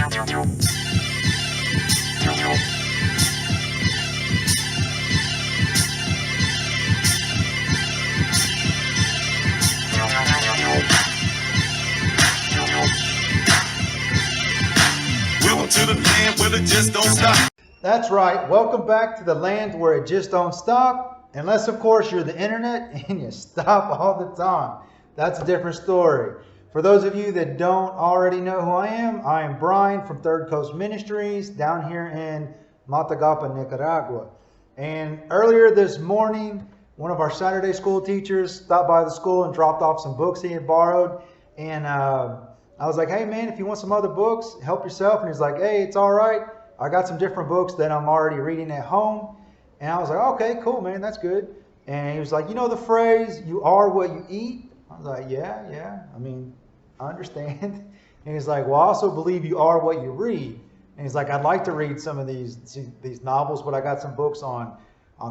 Welcome to the land where it just don't stop. That's right. Welcome back to the land where it just don't stop. Unless, of course, you're the internet and you stop all the time. That's a different story. For those of you that don't already know who I am Brian from Third Coast Ministries down here in Matagalpa, Nicaragua. And earlier this morning, one of our Saturday school teachers stopped by the school and dropped off some books he had borrowed. And I was like, hey man, if you want some other books, help yourself. And he's like, hey, it's all right. I got some different books that I'm already reading at home. And I was like, okay, cool, man, that's good. And he was like, you know the phrase, you are what you eat? I was like, yeah. I mean, I understand. And he's like, well, I also believe you are what you read. And he's like, I'd like to read some of these novels, but I got some books on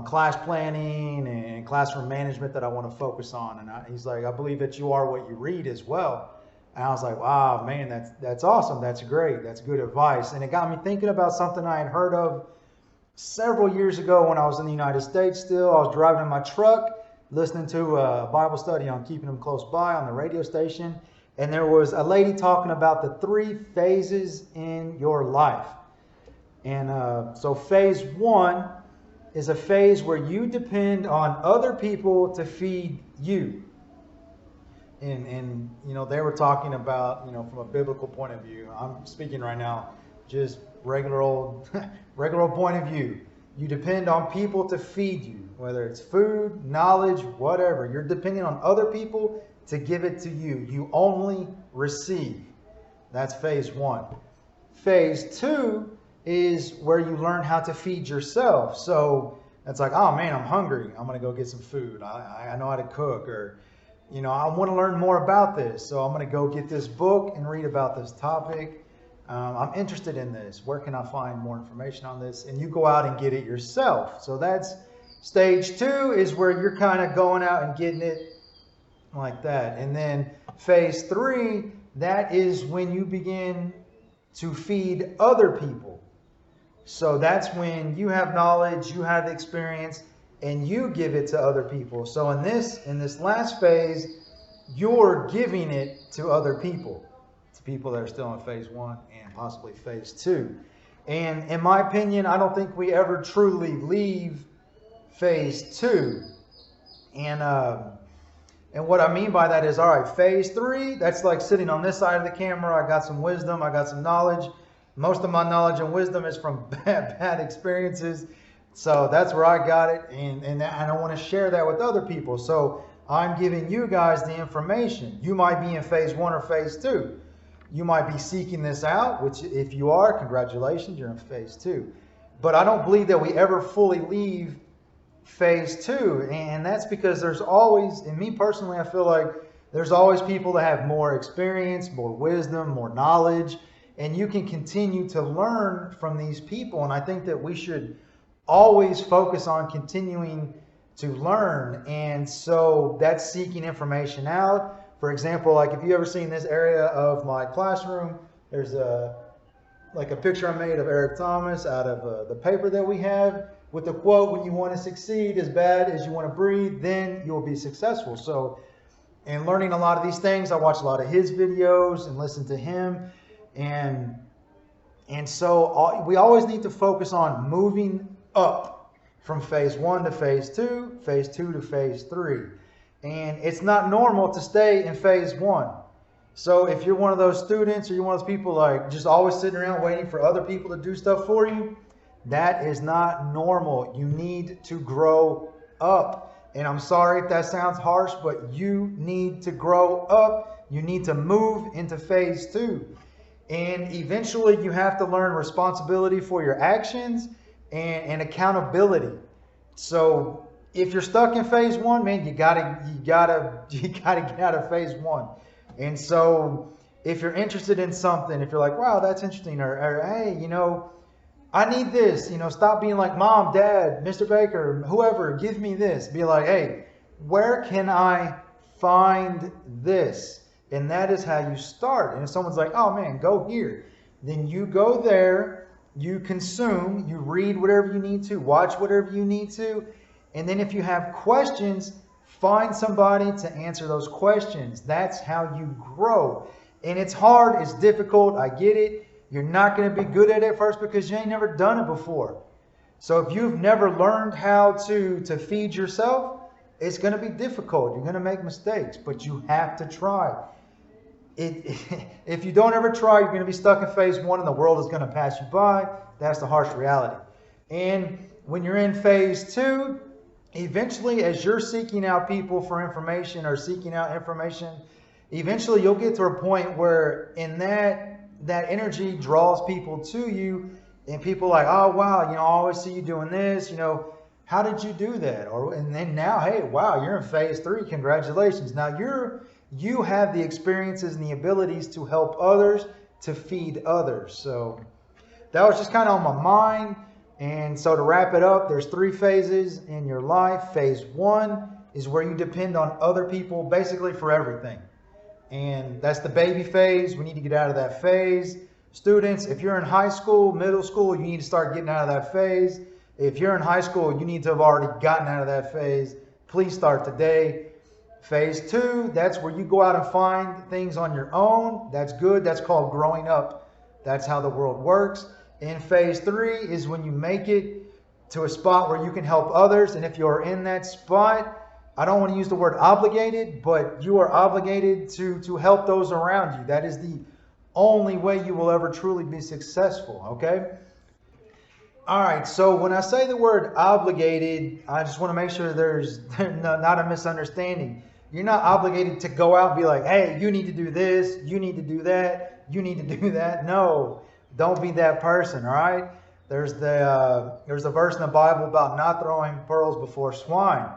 class planning and classroom management that I want to focus on. And he's like, I believe that you are what you read as well. And I was like, wow, man, that's awesome. That's great. That's good advice. And it got me thinking about something I had heard of several years ago when I was in the United States still. I was driving in my truck, listening to a Bible study on Keeping Them Close By on the radio station. And there was a lady talking about the 3 phases in your life. And so phase 1 is a phase where you depend on other people to feed you. And you know, they were talking about, you know, from a biblical point of view. I'm speaking right now, just regular old point of view. You depend on people to feed you, whether it's food, knowledge, whatever. You're depending on other people to give it to you. You only receive. That's phase 1. Phase 2 is where you learn how to feed yourself. So it's like, oh man, I'm hungry. I'm going to go get some food. I know how to cook, or, you know, I want to learn more about this. So I'm going to go get this book and read about this topic. I'm interested in this. Where can I find more information on this? And you go out and get it yourself. So that's stage 2, is where you're kind of going out and getting it like that. And then phase 3, that is when you begin to feed other people. So that's when you have knowledge, you have experience, and you give it to other people. So in this last phase, you're giving it to other people, to people that are still in phase 1 and possibly phase 2. And in my opinion, I don't think we ever truly leave phase 2. And what I mean by that is, all right, phase 3, that's like sitting on this side of the camera. I got some wisdom, I got some knowledge. Most of my knowledge and wisdom is from bad experiences. So that's where I got it, and I want to share that with other people. So I'm giving you guys the information. You might be in phase 1 or phase 2. You might be seeking this out, which if you are, congratulations, you're in phase 2. But I don't believe that we ever fully leave phase 2, and that's because there's always, and me personally, I feel like there's always people that have more experience, more wisdom, more knowledge, and you can continue to learn from these people. And I think that we should always focus on continuing to learn. And so that's seeking information out. For example, like if you ever seen this area of my classroom, there's a picture I made of Eric Thomas out of the paper that we have, with the quote, when you want to succeed as bad as you want to breathe, then you'll be successful. So in learning a lot of these things, I watch a lot of his videos and listen to him. And so we always need to focus on moving up from phase 1 to phase 2, phase 2 to phase 3. And it's not normal to stay in phase 1. So if you're one of those students, or you're one of those people like just always sitting around waiting for other people to do stuff for you, that is not normal. You need to grow up. And I'm sorry if that sounds harsh, but you need to grow up. You need to move into phase 2. And eventually you have to learn responsibility for your actions and accountability. So if you're stuck in phase 1, man, you gotta get out of phase 1. And so if you're interested in something, if you're like, wow, that's interesting, or hey, you know, I need this, you know, stop being like, Mom, Dad, Mr. Baker, whoever, give me this. Be like, hey, where can I find this? And that is how you start. And if someone's like, oh man, go here, then you go there, you consume, you read whatever you need to, watch whatever you need to, and then if you have questions, find somebody to answer those questions. That's how you grow. And it's hard, it's difficult, I get it. You're not going to be good at it first because you ain't never done it before. So if you've never learned how to feed yourself, it's going to be difficult. You're going to make mistakes, but you have to try. If you don't ever try, you're going to be stuck in phase one and the world is going to pass you by. That's the harsh reality. And when you're in phase two, eventually as you're seeking out people for information or seeking out information, eventually you'll get to a point where in that energy draws people to you, and people are like, oh wow, I always see you doing this, how did you do that? And then now, hey, wow, you're in phase three, congratulations. Now you have the experiences and the abilities to help others, to feed others. So that was just kind of on my mind. And so to wrap it up, there's 3 phases in your life. Phase 1 is where you depend on other people basically for everything. And that's the baby phase. We need to get out of that phase. Students, if you're in high school, middle school, you need to start getting out of that phase. If you're in high school, you need to have already gotten out of that phase. Please start today. Phase 2, that's where you go out and find things on your own. That's good. That's called growing up. That's how the world works. And phase 3 is when you make it to a spot where you can help others. And if you're in that spot, I don't want to use the word obligated, but you are obligated to help those around you. That is the only way you will ever truly be successful, okay? All right, so when I say the word obligated, I just want to make sure there's not a misunderstanding. You're not obligated to go out and be like, hey, you need to do this, you need to do that, you need to do that. No, don't be that person, all right? There's a verse in the Bible about not throwing pearls before swine.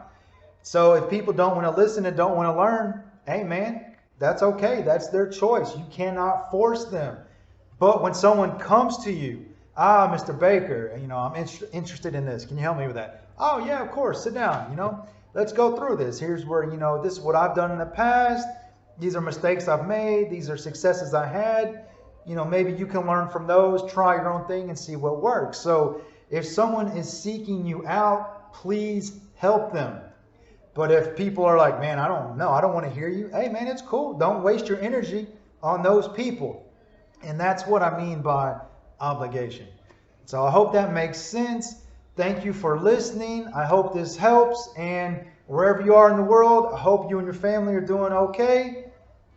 So if people don't want to listen and don't want to learn, hey man, that's okay. That's their choice. You cannot force them. But when someone comes to you, Mr. Baker, I'm interested in this. Can you help me with that? Oh yeah, of course. Sit down. Let's go through this. Here's where, this is what I've done in the past. These are mistakes I've made. These are successes I had. Maybe you can learn from those, try your own thing and see what works. So if someone is seeking you out, please help them. But if people are like, man, I don't know, I don't want to hear you. Hey man, it's cool. Don't waste your energy on those people. And that's what I mean by obligation. So I hope that makes sense. Thank you for listening. I hope this helps. And wherever you are in the world, I hope you and your family are doing okay.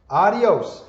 Adios.